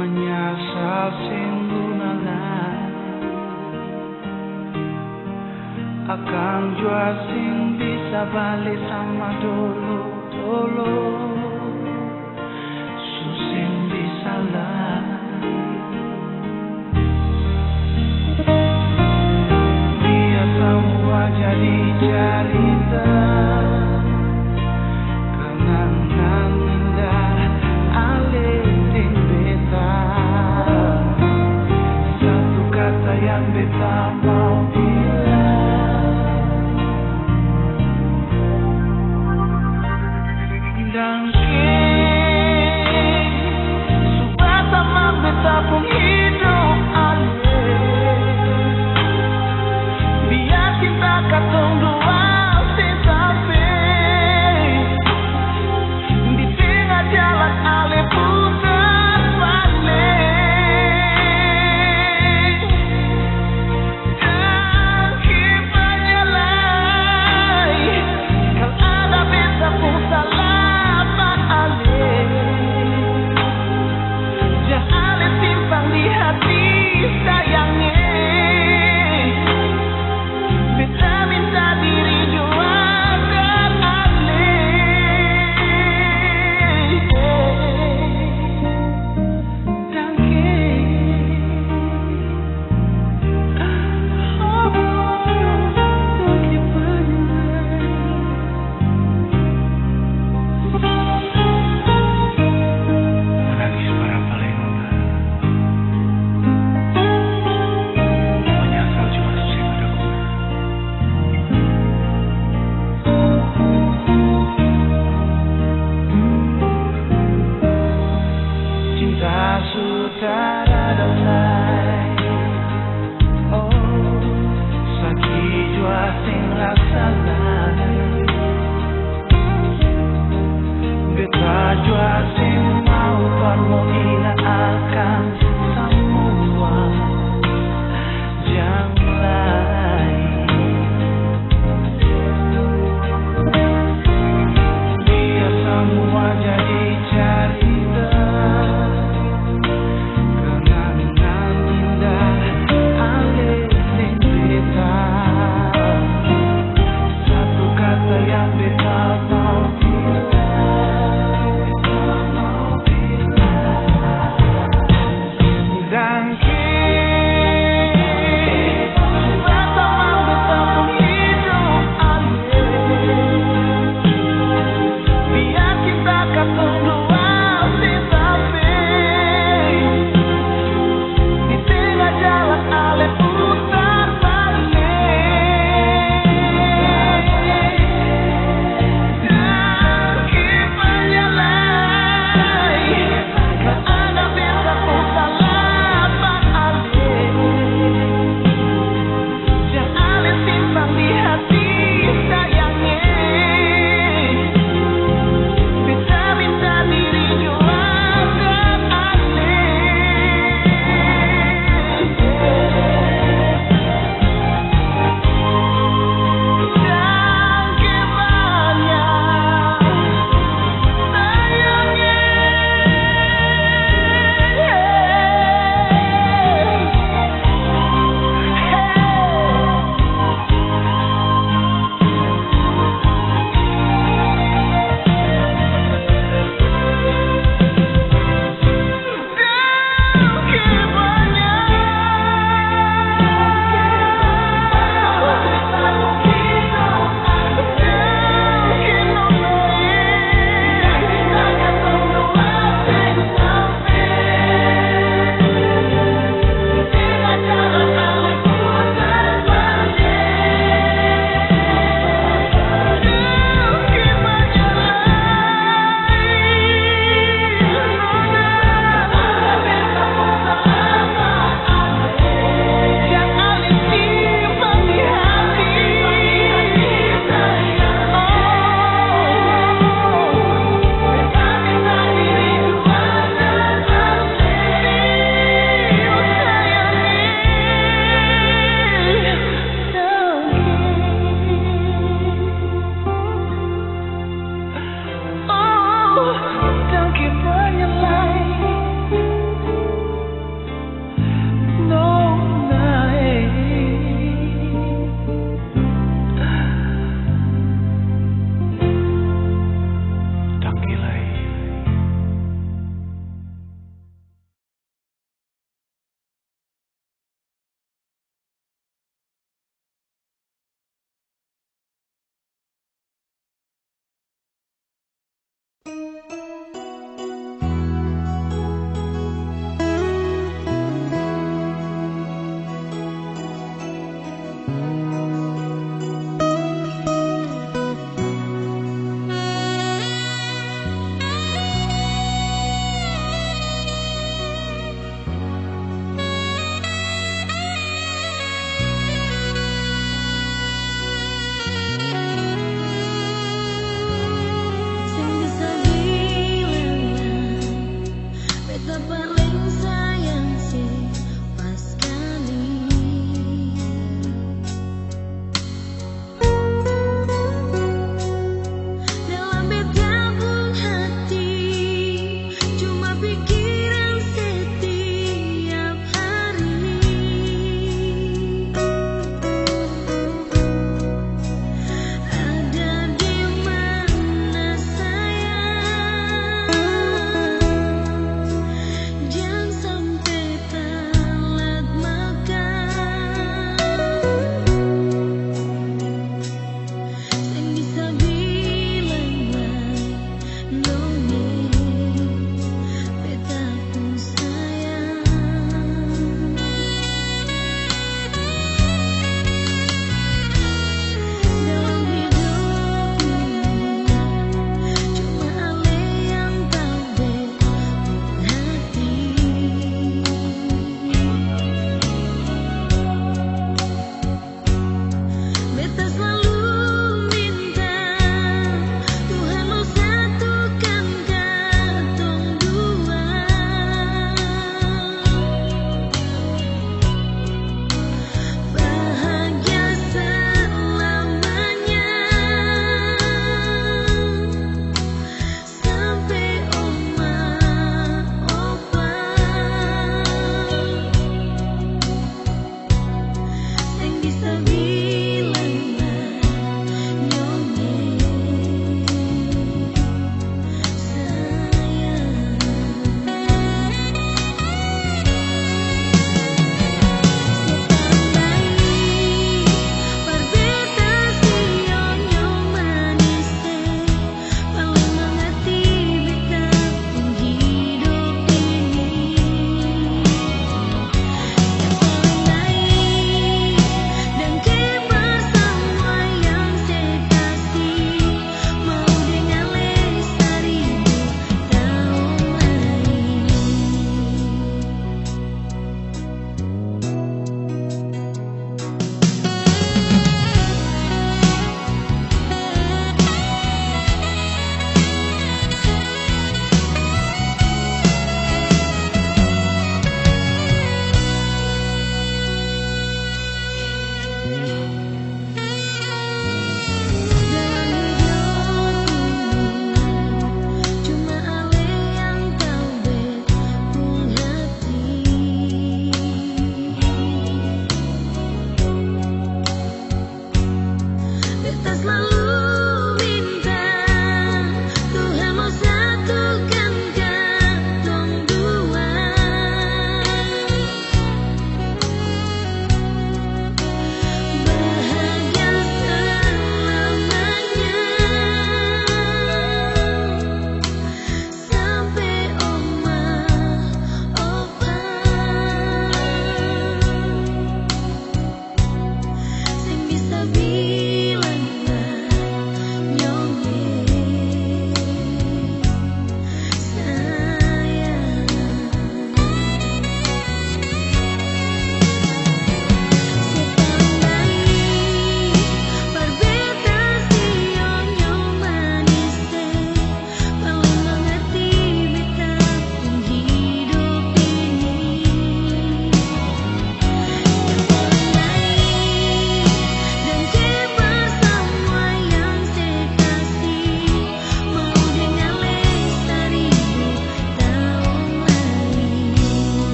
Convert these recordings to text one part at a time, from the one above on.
menyesal sing gunalah akan jua sing bisa balik sama dulu susing bisa lah biar semua jadi cerita kenangan indah aletin beta satu kata yang beta mau dan sudah sama beta pun hidup alih biar kita katong dua sampai di tengah jalan alih putar balik dan kita nyalai kalau ada beta pun salah di hati sayangnya beta minta diri jua dan alih dan sudah ada lain oh sakit jua sing rasa lain beta jua sing mau permohina akan semua yang lain biar semua jadi cerita kenangan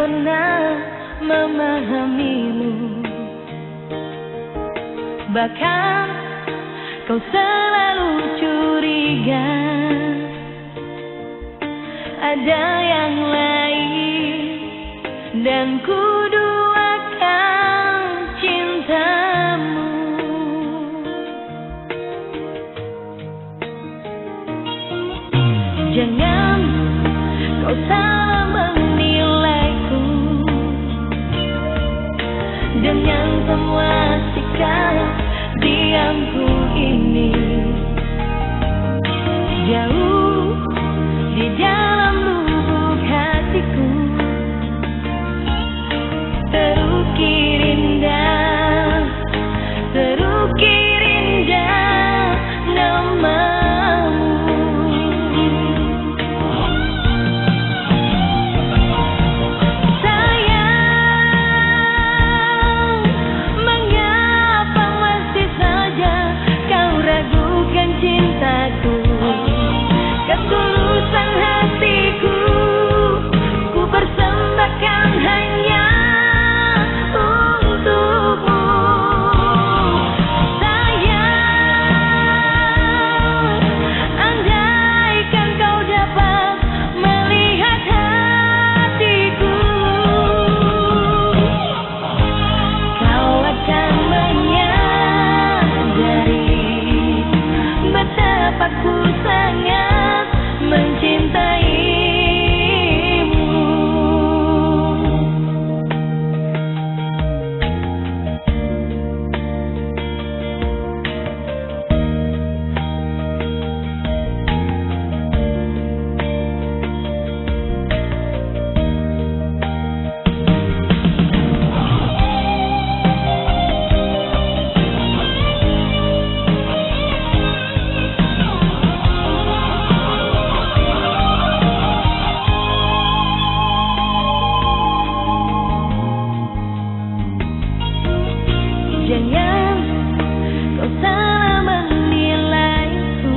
pernah memahamimu. Bahkan kau selalu curiga ada yang lain, dan ku duakan cintamu. Jangan kau salah menilaiku dengan semua sikap diamku ini. Jauh di dalam lubuk hatiku terukir indah, terukir indah namamu. Sayang, mengapa masih saja kau ragukan cintaku? Ketulusan hatiku ku persembahkan hanya untukmu. Sayang, andaikan kau dapat melihat hatiku, kau akan menyadari betapa ku sangat mencintaimu. Jangan kau salah menilaiku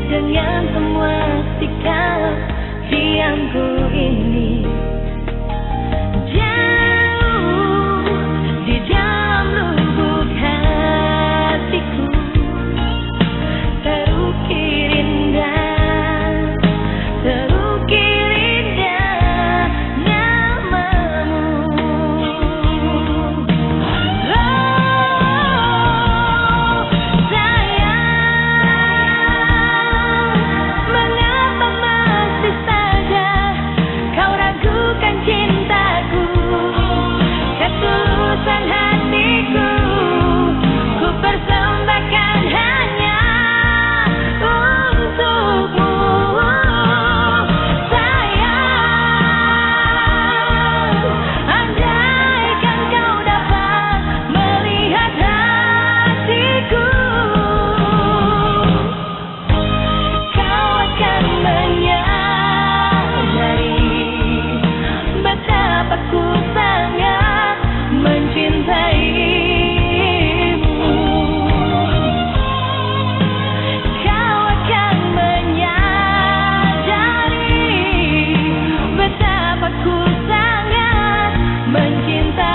dengan semua sikap diamku ini. Jauh di dalam lubuk hatiku terukir indah, terukir indah namamu. Ketulusan hatiku ku persembahkan hanya untukmu. Sayang, andaikan kau dapat melihat hatiku, kau akan menyadari betapa ku sangat mencintaimu. Kau akan menyadari betapa ku sangat mencintaimu.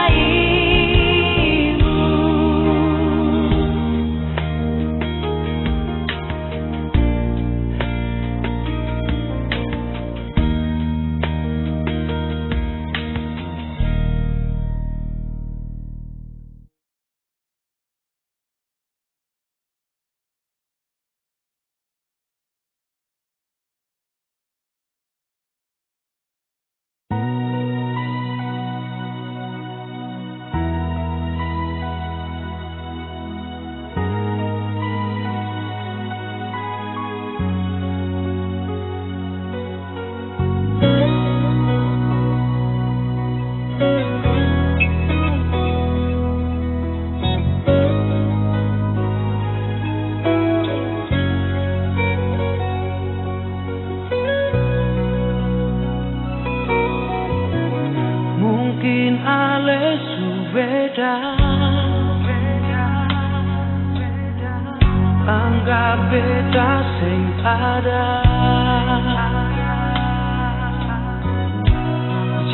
Anggap beda sing ada,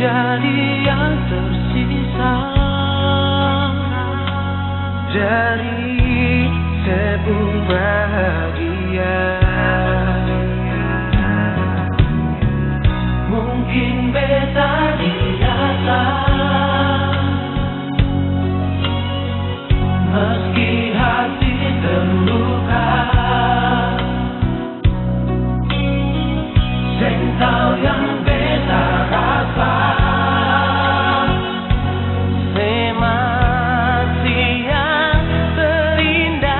jadi yang tersisa dari tepung bahagia. Mungkin beta dirasa meski hati terluka, sing tahu yang beta rasa. Semati yang terindah,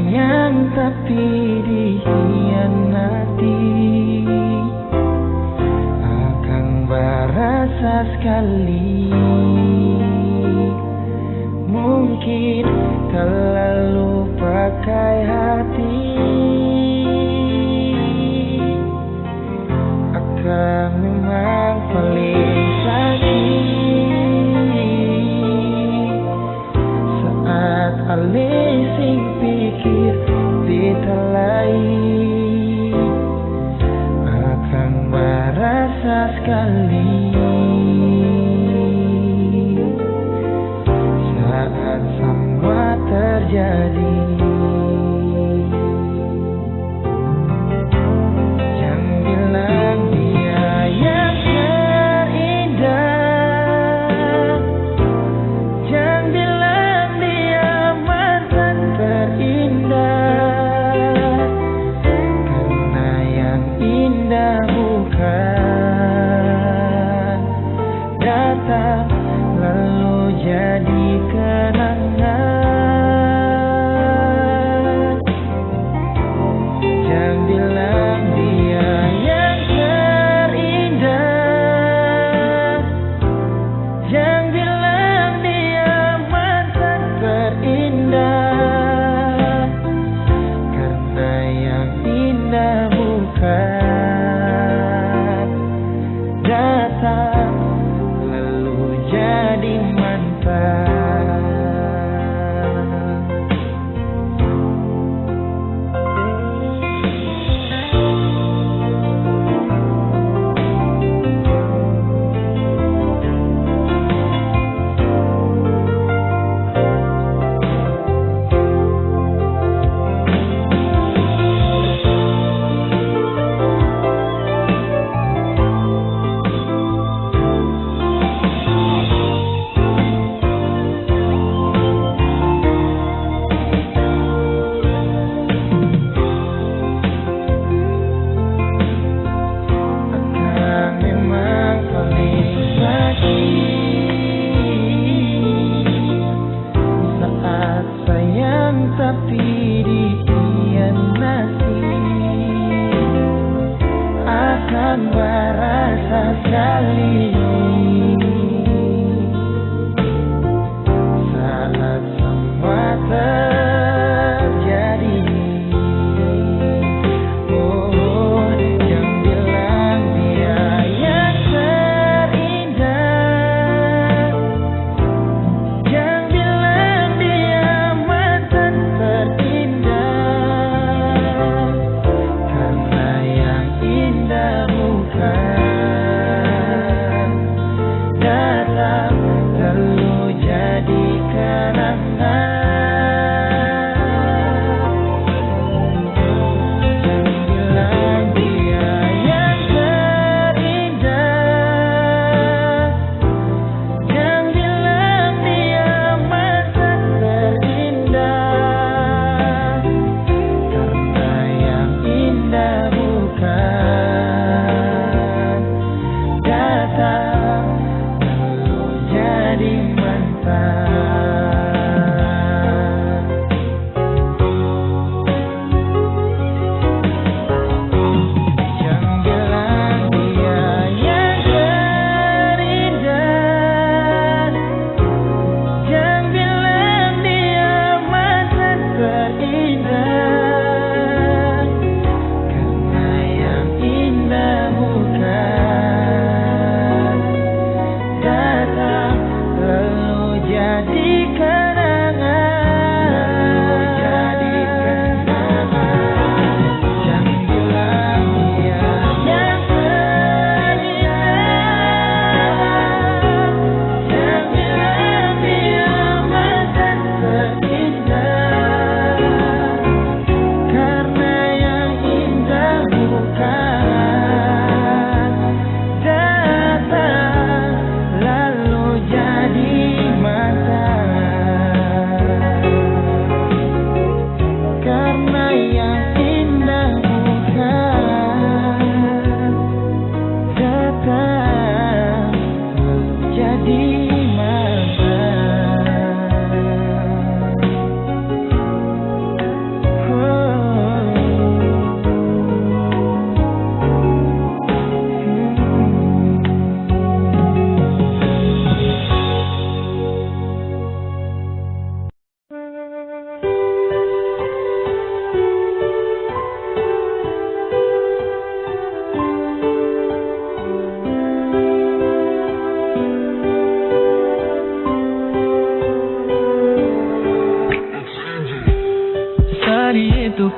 sayang tapi dikhianati, akan berasa sekali. Mungkin terlalu pakai hati, akan memang paling sakit saat alising pikir ditalai, akan berasa sekali saat semua terjadi. Jangan bilang dia yang terindah, jangan bilang dia mantan terindah, karena yang indah bukan datang lalu jadi kenangan. Jangan bilang dia yang terindah, jangan bilang dia mantan terindah, karena yang indah bukan datang lalu jadi mantan. Akan memang paling sakit saat sayang tapi dikhianati, akan berasa sekali saat semua terjadi. Oh, jangan bilang dia yang terindah, jangan bilang dia mantan terindah, karena yang indah bukan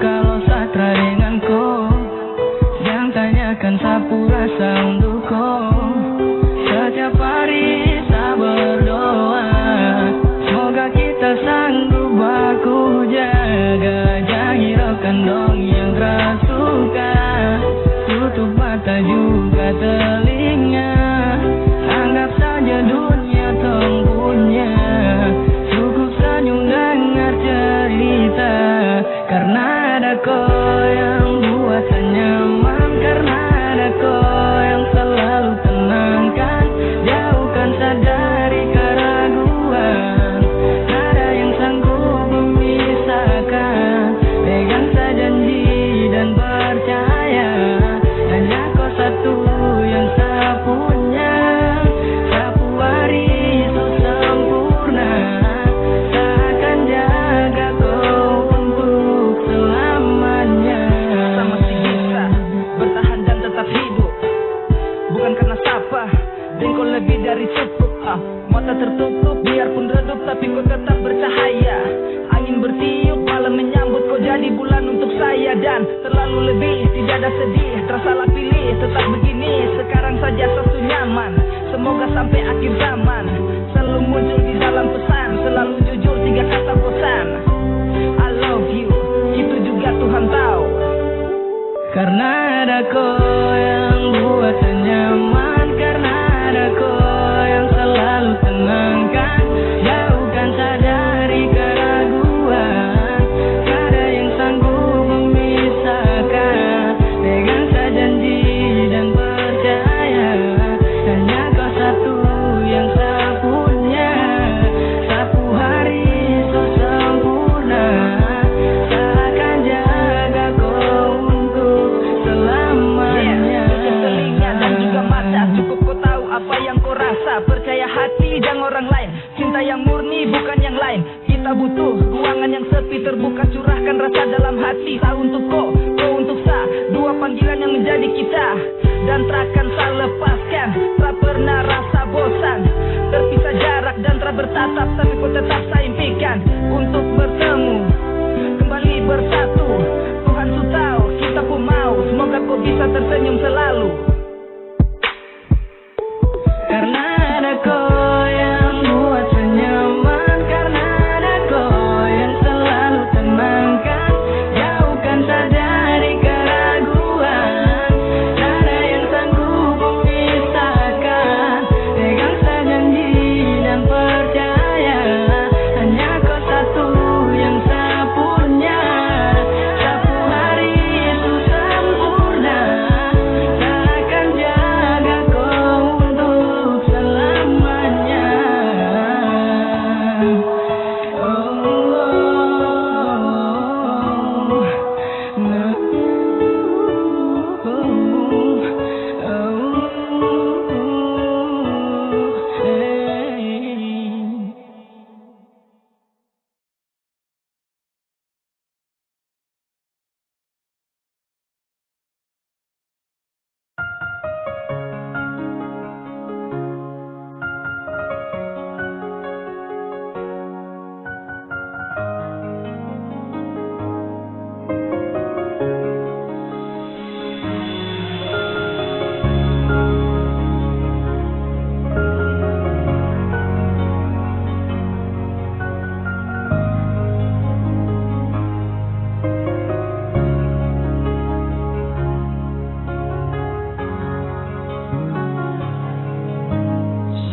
kalau satra denganku. Jangan tanyakan sapu rasa untukku. Setiap hari saya berdoa, semoga kita sanggup baku jaga. Jangan hiraukan dong yang tersuka. Tutup mata juga telinga. Anggap saja dunia tempunya. Cukup senyum dengar cerita. Karena ada kau yang buat saya nyaman. Karena ada kau yang selalu tenangkan. Jauhkan saya dari keraguan. Ada yang sanggup memisahkan. Pegang saya janji dan percaya. Hanya kau satu yang saya punya. Sapu hari so sempurna. Saya akan jaga kau untuk selamanya. Kita masih bisa bertahan dan tetap hidup, bukan karena sapa dan kau lebih dari cukup. Mata tertutup biarpun redup, tapi kau tetap bercahaya. Angin bertiup, malam menyambut, kau jadi bulan untuk saya. Dan terlalu lebih, tidak ada sedih, tersalah pilih, tetap begini. Sekarang saja satu nyaman, semoga sampai akhir zaman. Selalu muncul di dalam pesan, selalu jujur, 3 kata bosan. I love you, itu juga Tuhan tahu. Karena ada kau yang buat saya nyaman. Karena ada kau yang selalu tenangkan. Jauhkan saya dari keraguan. Ada yang sanggup memisahkan. Pegang saya janji dan percaya. Hanya kau satu yang saya punya. Sapu hari so sempurna. Saya akan jaga kau untuk selamanya. Tutup telinga dan juga mata, cukup kau tahu apa yang kau rasa. Percaya hati jangan orang lain, cinta yang murni bukan yang lain. Kita butuh ruangan yang sepi, terbuka, curahkan rasa dalam hati. Sa untuk kau untuk sa, 2 panggilan yang menjadi kita. Dan takkan sa lepaskan, tak pernah rasa bosan. Terpisah jarak dan tak bertatap, tapi kau tetap saya impikan untuk bertemu, kembali bersatu. Tuhan su tahu, kita pun mau, semoga kau bisa tersenyum selalu. Karena ada kau yang buat saya nyaman. Karena ada kau yang selalu tenangkan. Jauhkan saya dari keraguan. Ada yang sanggup memisahkan. Pegang saya janji dan percaya. Hanya kau satu yang saya punya. Sapu hari itu sempurna. Saya akan jaga kau untuk selamanya.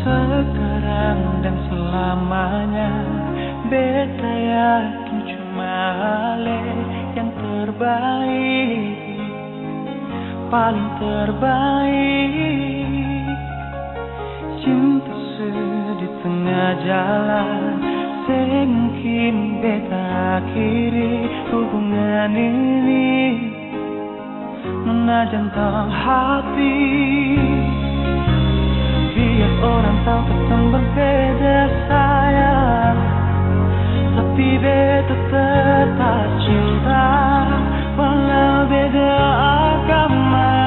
Sekarang dan selamanya, beta yakin cuma Ale yang terbaik, paling terbaik. Cinta di tengah jalan, semungkin beta akhiri hubungan ini. Nona jantung hati, biar orang tahu kita berbeda sayang, tapi beta tetap cinta walau beda agama.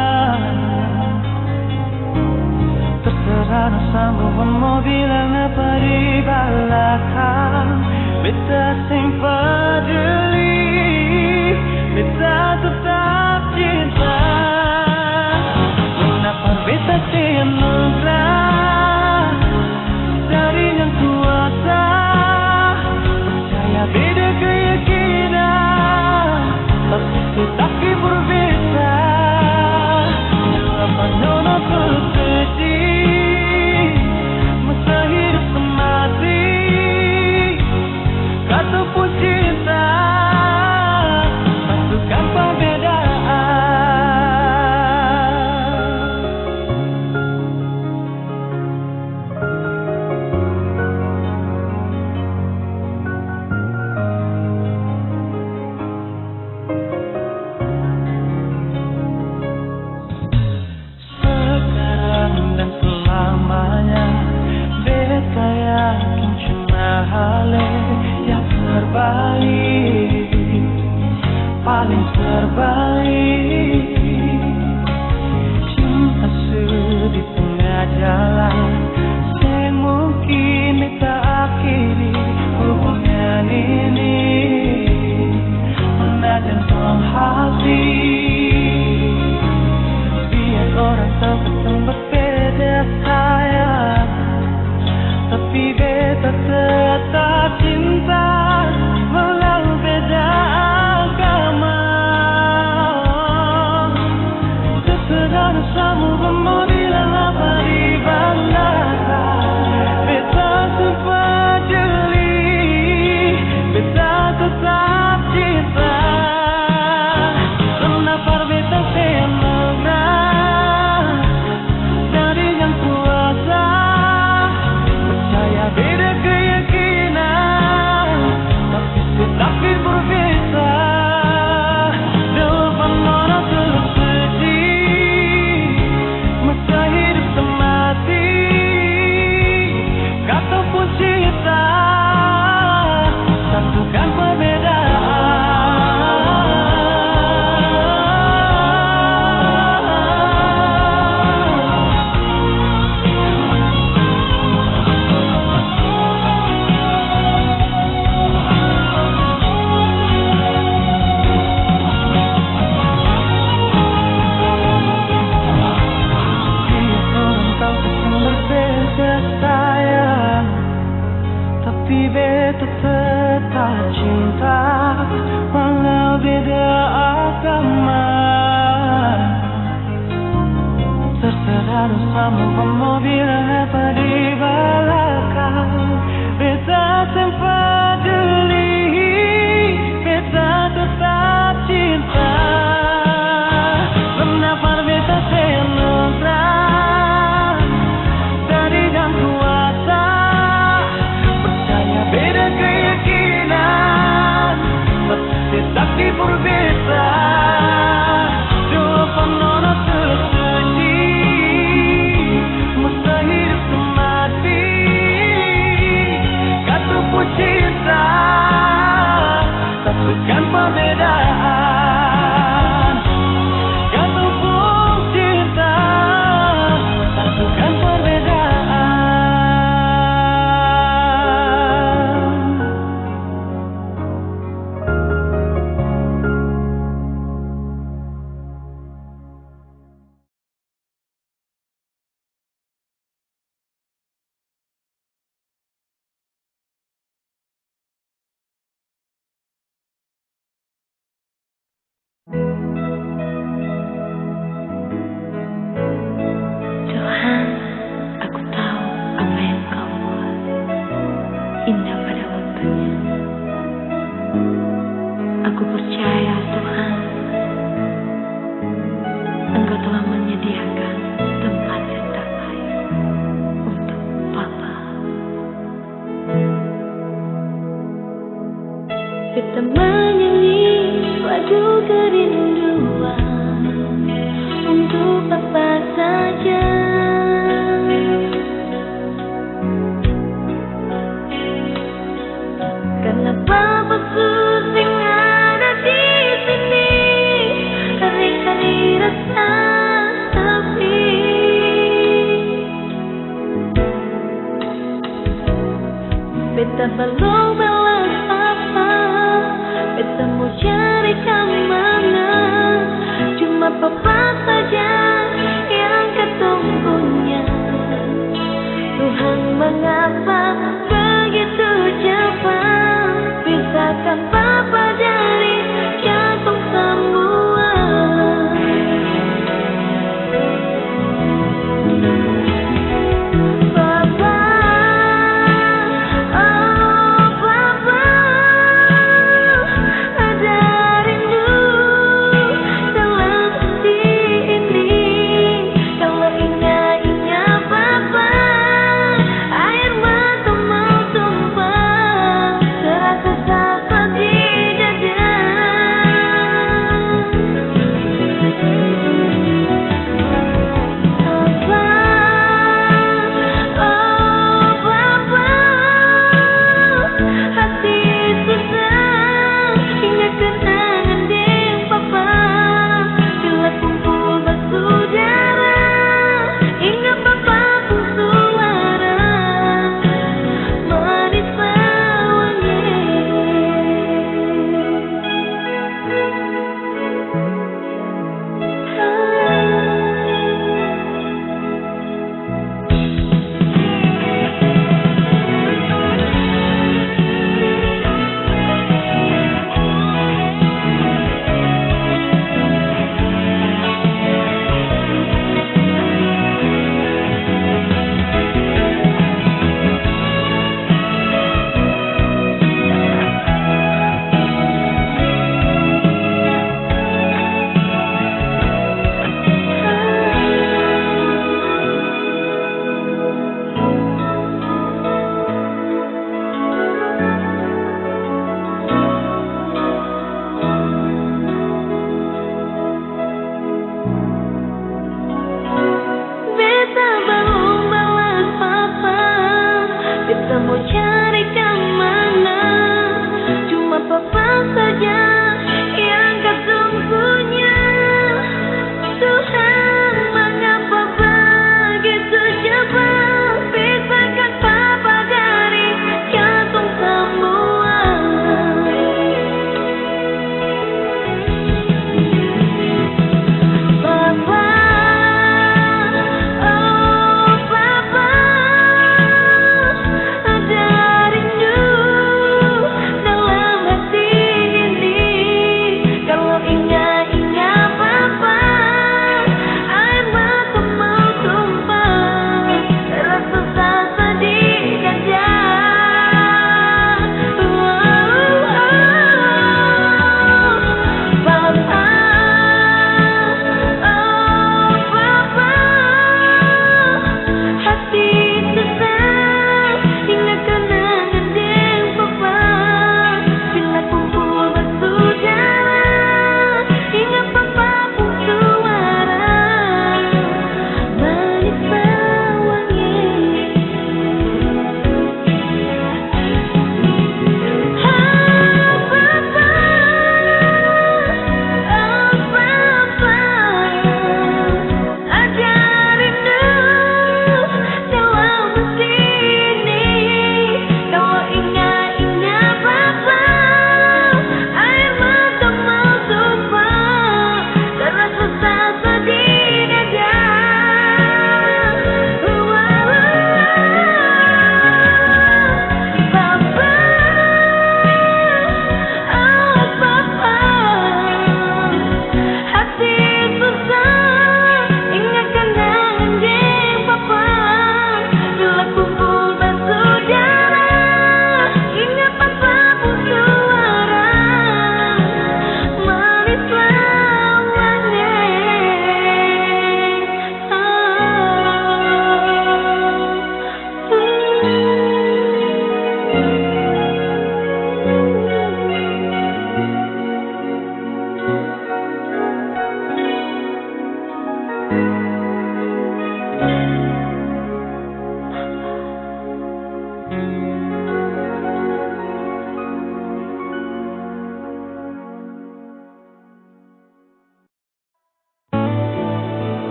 Terserah no sanggup mau bilang apa di belakang, beta sing peduli makin terbalik. Cinta di tengah jalan, semungkin kita akhiri hubungan ini. Menajankan hati, biar orang tahu kita berbeda sayang, tapi beta tetap cinta walau beda agama. Terserah sama mau bilang apa di bandara, beta sempat jeli, beta tetap cinta. Kenapa beta semangat dari yang kuasa, percaya beda keyakinan, tapi berbeda. Dalam mana terus sedih, masa hidup semati, kata pun cinta, satukan perbedaan. Tapi beta tetap cinta walau beda agama. Terserah sama mau bilang apa di belakang, beta sempat jeli, beta tetap cinta. Kenapa beta senang dari yang kuasa, beda keyakinan, tapi berbeda. Jawaban orang tersedih, masa hidup semati, kata pun cinta, satukan perbedaan. Kata pun cinta, satukan perbedaan. Tuhan, aku tahu apa yang kau buat indah pada waktunya. Aku percaya Tuhan, Engkau telah menyediakan tempat yang terbaik untuk Papa. Kita menyanyi lagu kerinduan untuk Papa saja. Karena Papa sering ada di sini, hari-hari rasa sepi. Beta belum balas Papa, beta mau cari kemana.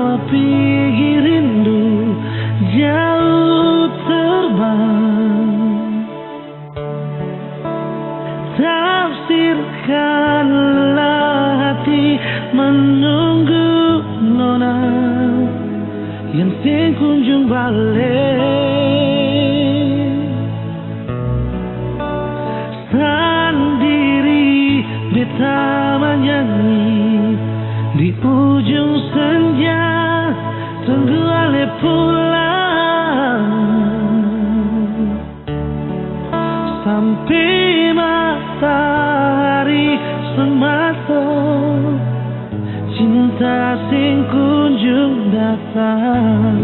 api rindu jauh terbang. Tafsirkanlah hati menunggu nona yang sing kunjung balik. Sendiri beta menyanyi di ujung senja, tunggu ale pulang sampai matahari sematok, cinta sing kunjung datang.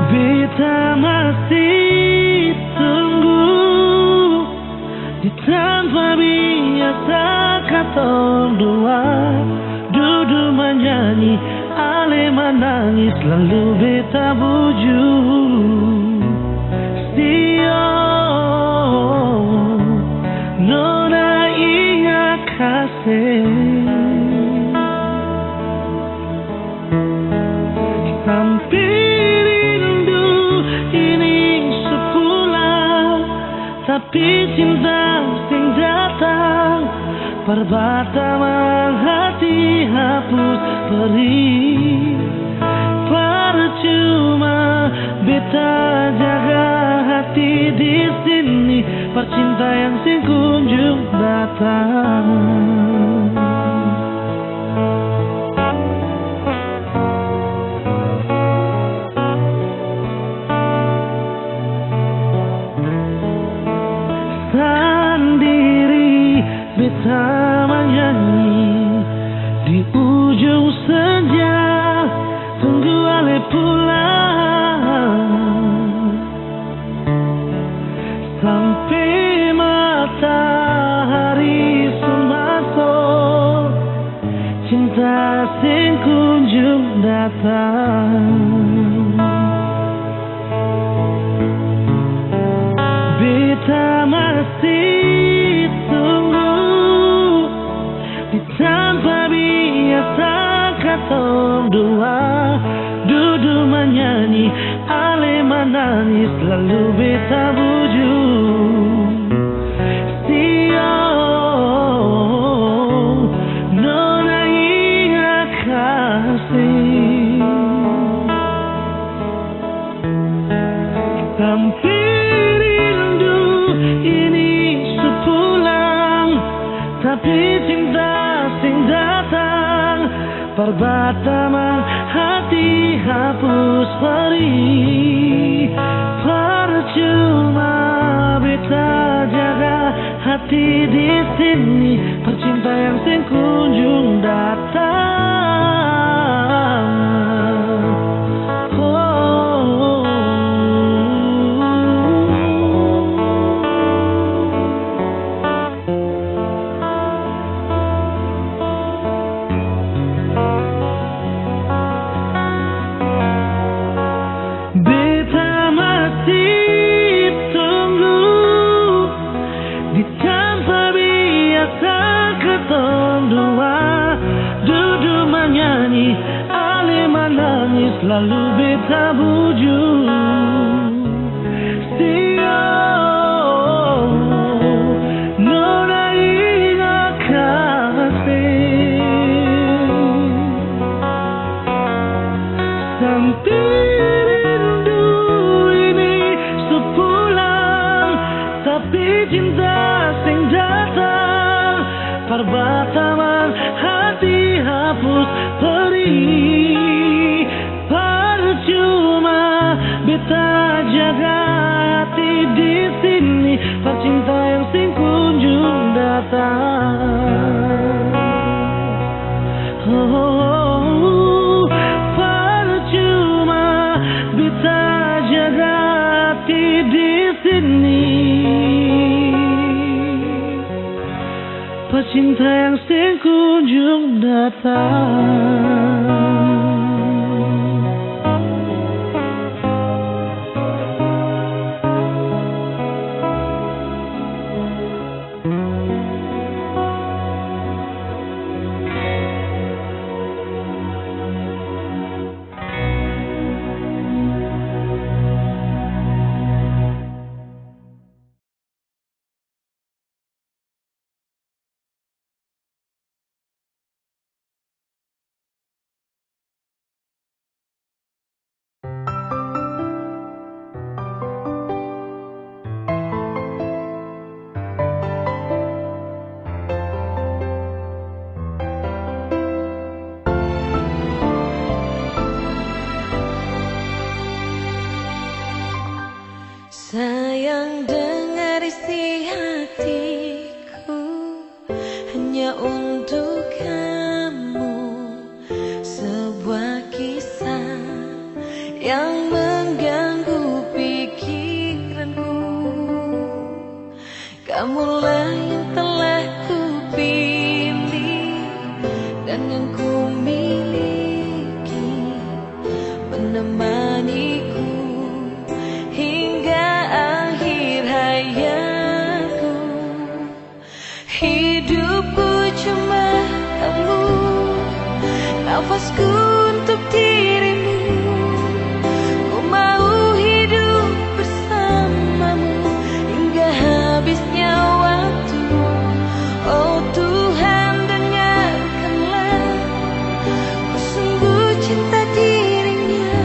Beta masih tunggu di tanpa biasa katong dua duduk menyanyi, ale menangis lalu beta buju. Sio nona ingat kasih, sampai rindu ini sepulang, tapi cinta sing datang perbataman hati hapus perih. Percuma beta jaga hati di sini, percinta yang sing kunjung datang. Sendiri beta menyanyi di ujung senja, tunggu ale pulang sampai matahari sematok, cinta sing kunjung datang. Beta masih tunggu di tanpa biasa katong dua duduk menyanyi, ale menangis lalu beta buju. Sio nona ingat kasih, sampai rindu ini sepulang, tapi cinta sing datang perbataman hati hapus perih. Percuma beta jaga hati di sini, percinta yang sing kunjung datang. Oh. Beta masih tunggu di tanpa biasa ketong dua duduk menyanyi, ale menangis lalu beta buju. Sio nona ingat kasih, sampai cinta sing datang perbataman hati hapus perih. Percuma beta jaga hati di sini, percinta yang sing kunjung datang. Oh, percuma beta jaga hati di sini, pecinta yang sing kunjung datang. Sayang, dengar isi hatiku, hanya untuk kamu. Sebuah kisah yang mengganggu pikiranku. Kamulah yang telah kupilih dan yang ku miliki, menemaniku hingga akhir hayatku. Hidupku cuma kamu, nafasku untuk dirimu. Ku mau hidup bersamamu hingga habisnya waktu. Oh Tuhan, dengarkanlah, ku sungguh cinta dirinya,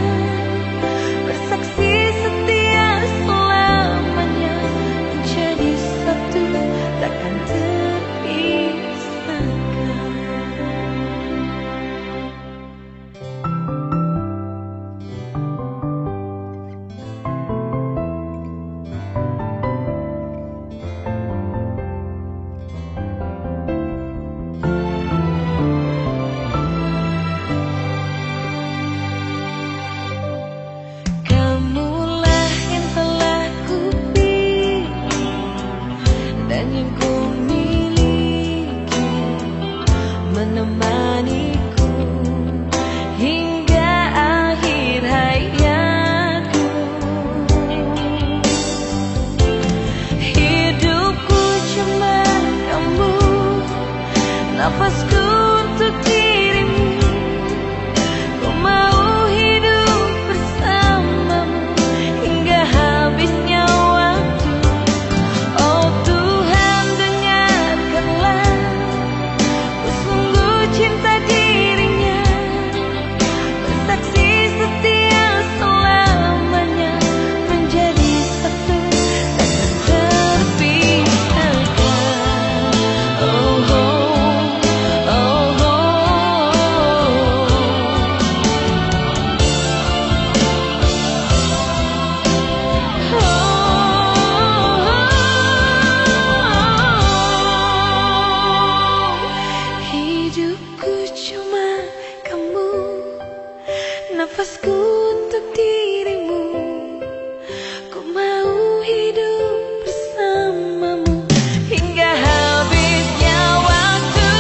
bersaksi setia selamanya, menjadi satu takkan terpisahkan. Kamulah yang telah kupilih dan yang ku miliki, menemaniku hingga akhir hayatku. Hidupku cuma kamu, nafasku untuk dirimu. Ku mau hidup bersamamu hingga habisnya waktu. Oh Tuhan, dengarkanlah, ku sungguh cinta dirinya, bersaksi setia selamanya, menjadi satu takkan terpisahkan. Oh, oh, oh, oh. Hidupku cuma kamu, nafasku untuk dirimu. Ku mau hidup bersamamu hingga habisnya waktu.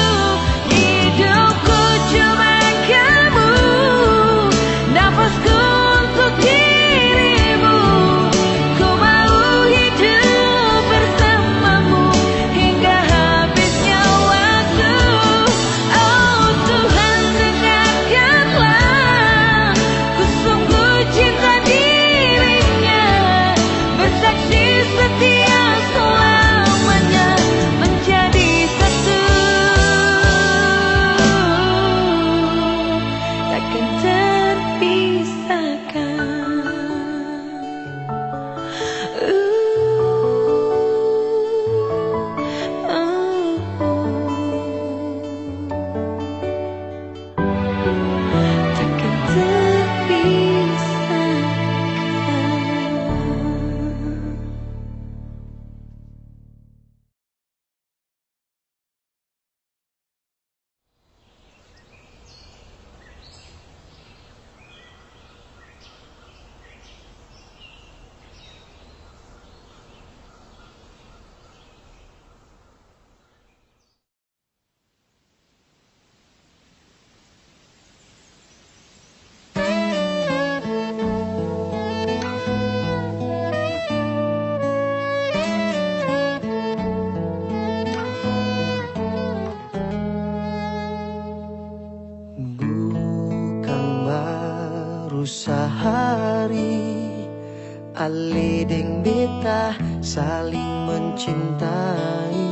Hidupku cuma kamu, nafasku untuk dirimu. Ku mau hidup bersamamu hingga habisnya waktu. Oh Tuhan, dengarkanlah, ku sungguh cinta dirinya, bersaksi setia selamanya, menjadi satu takkan terpisahkan. Takkan terpisahkan. Bukan baru sehari Ali deng beta saling mencintai.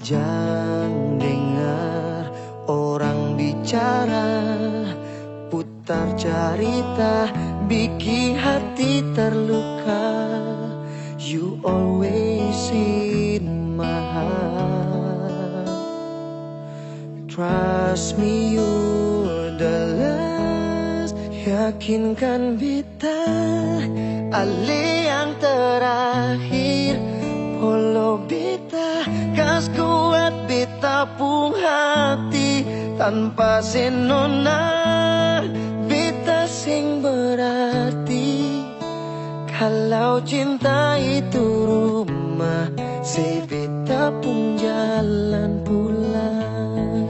Jangan dengar orang bicara, putar cerita bikin hati terluka. You always in my heart. Trust me, you're the last Yakinkan beta ali yang terakhir. Polo beta kas kuat beta pung hati. Tanpa senona beta sing berarti. Kalau cinta itu rumah, se beta pun jalan pulang.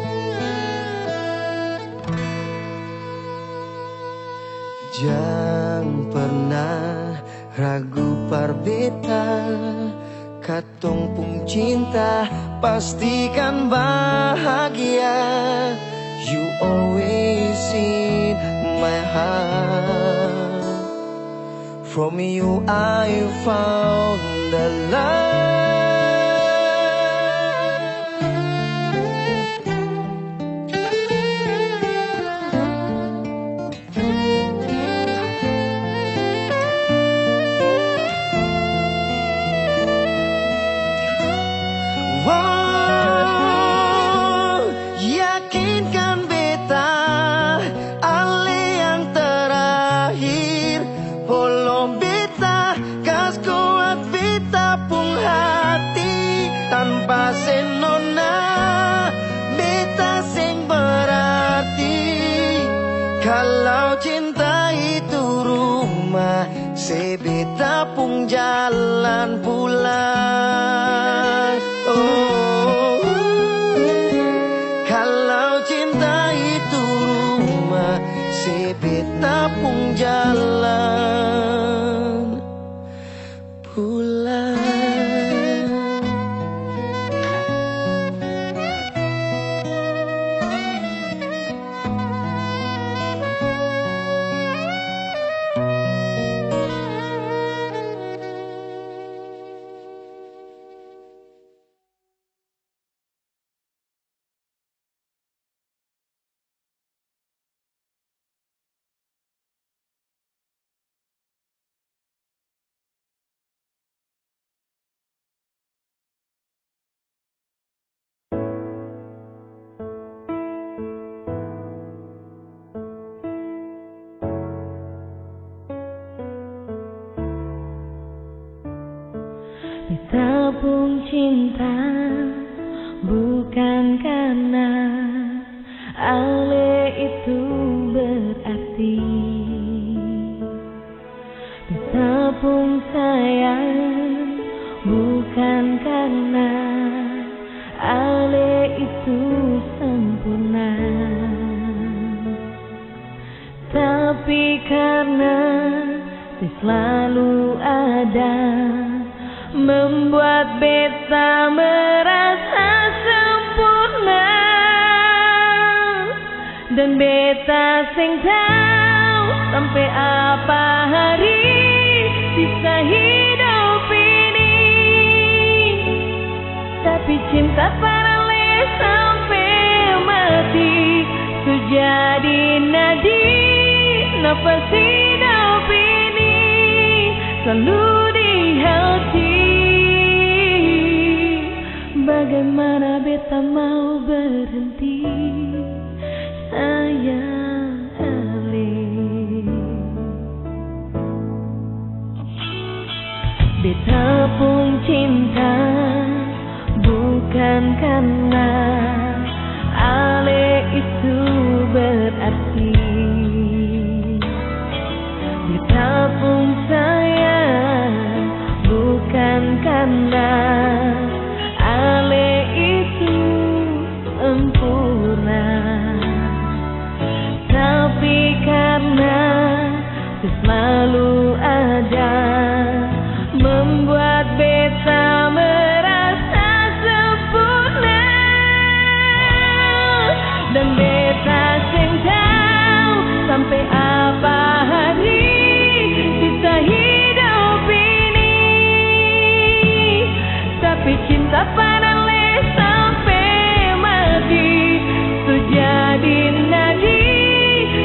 Jangan pernah ragu par beta, katong pun cinta pastikan bahagia. You always in my heart. From you I found the love. Wow, yakinkan beta ali yang terakhir. Polong beta kas kuat beta pung hati. Tanpa senona beta sing berarti. Kalau cinta itu rumah, se beta pung jalan pulang. Oh, kalau cinta itu rumah, se beta pung jalan pulang. Beta pun cinta bukan karena ale itu berarti. Beta pun sayang bukan karena ale itu sempurna. Tapi karena selalu ada, membuat beta merasa sempurna. Dan beta sing tahu sampai apa hari bisa hidup ini. Tapi cinta parale sampai mati, sejadi nadi nafas hidup ini selalu di hati. Bagaimana beta mau berhenti, sayang Ali. Beta pun cinta bukan karena Ale itu berarti. Beta pun sayang bukan karena Ale itu sempurna, tapi karena selalu ada, membuat beta merasa sempurna. Dan beta sing tahu sampai apa hari bisa hidup ini. Tapi cinta parale sampai mati, sejadi nadi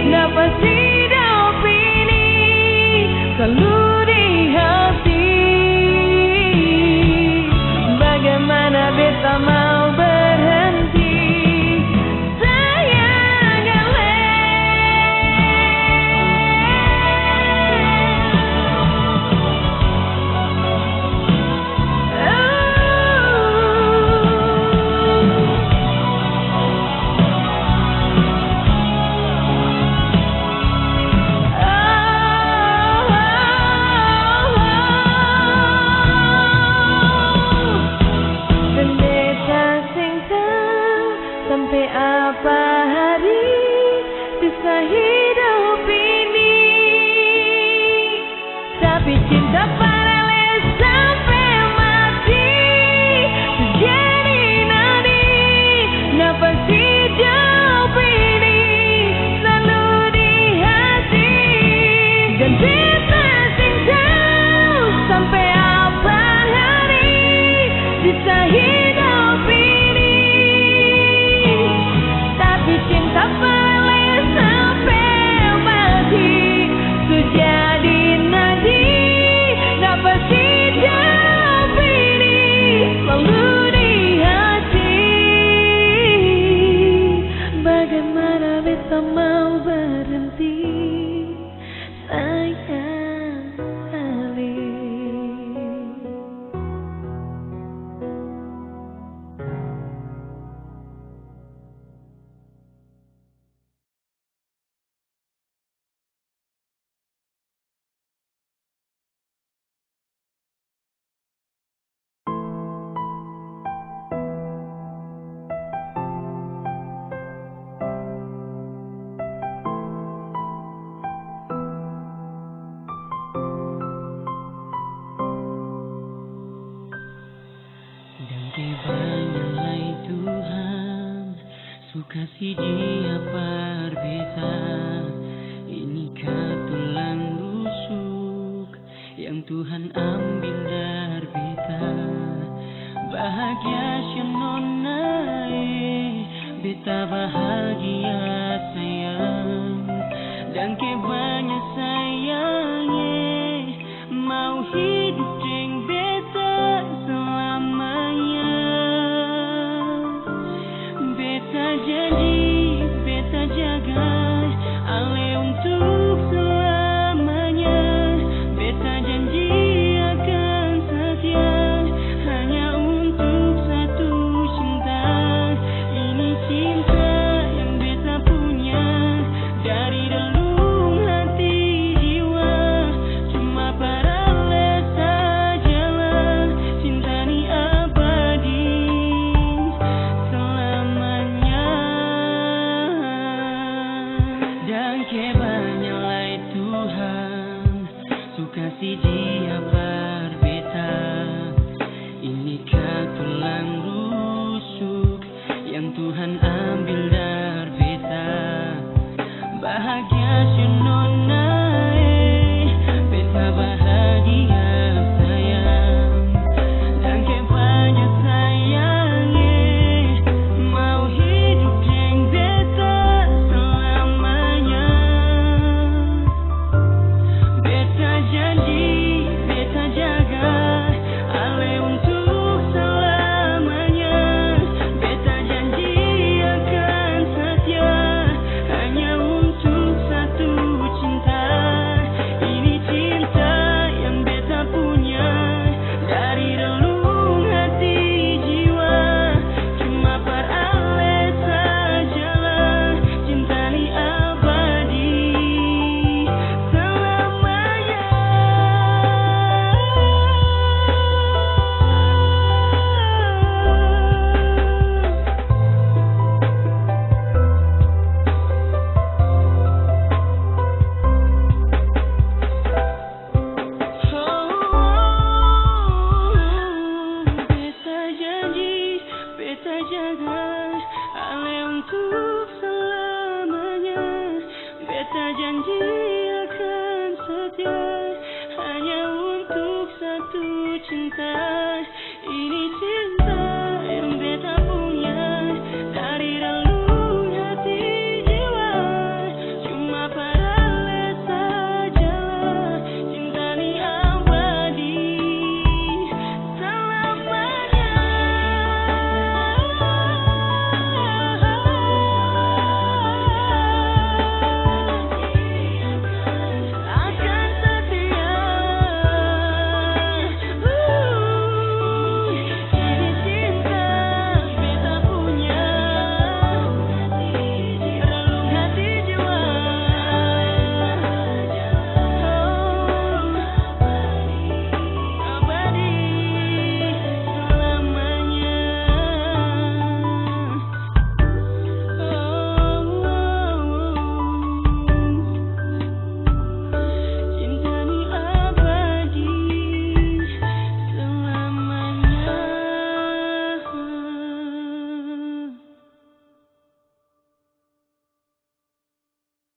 nafas hidup ini selalu di hati. kasih dia berbeda. Inikah tulang rusuk yang Tuhan ambil dari beta. Bahagia syenonai, beta bahagia sayang. Dan kebanyak sayangnya mau hidup dengan beta selamanya. Beta janji, beta jaga ale untuk selamanya. Beta janji akan setia hanya untuk satu cinta. Ini cinta yang beta punya dari relung hati jiwa. Cuma paralel sajalah, cinta ni abadi selamanya. Dan kebanyalah Tuhan suka si dia berbeda. Inikah tulang rusuk yang Tuhan ambil dari beta. Bahagia syenonai, beta bahagia sayang. Dan kebanyak sayangnya mau hidup dengan beta selamanya. Beta janji, beta jaga ale untuk selamanya. Beta janji akan setia hanya untuk satu cinta. Ini cinta yang beta punya dari relung hati jiwa. Cuma paralel sajalah, cinta ni abadi selamanya. Beta janji, beta jaga ale untuk selamanya. Beta janji akan setia hanya untuk satu cinta.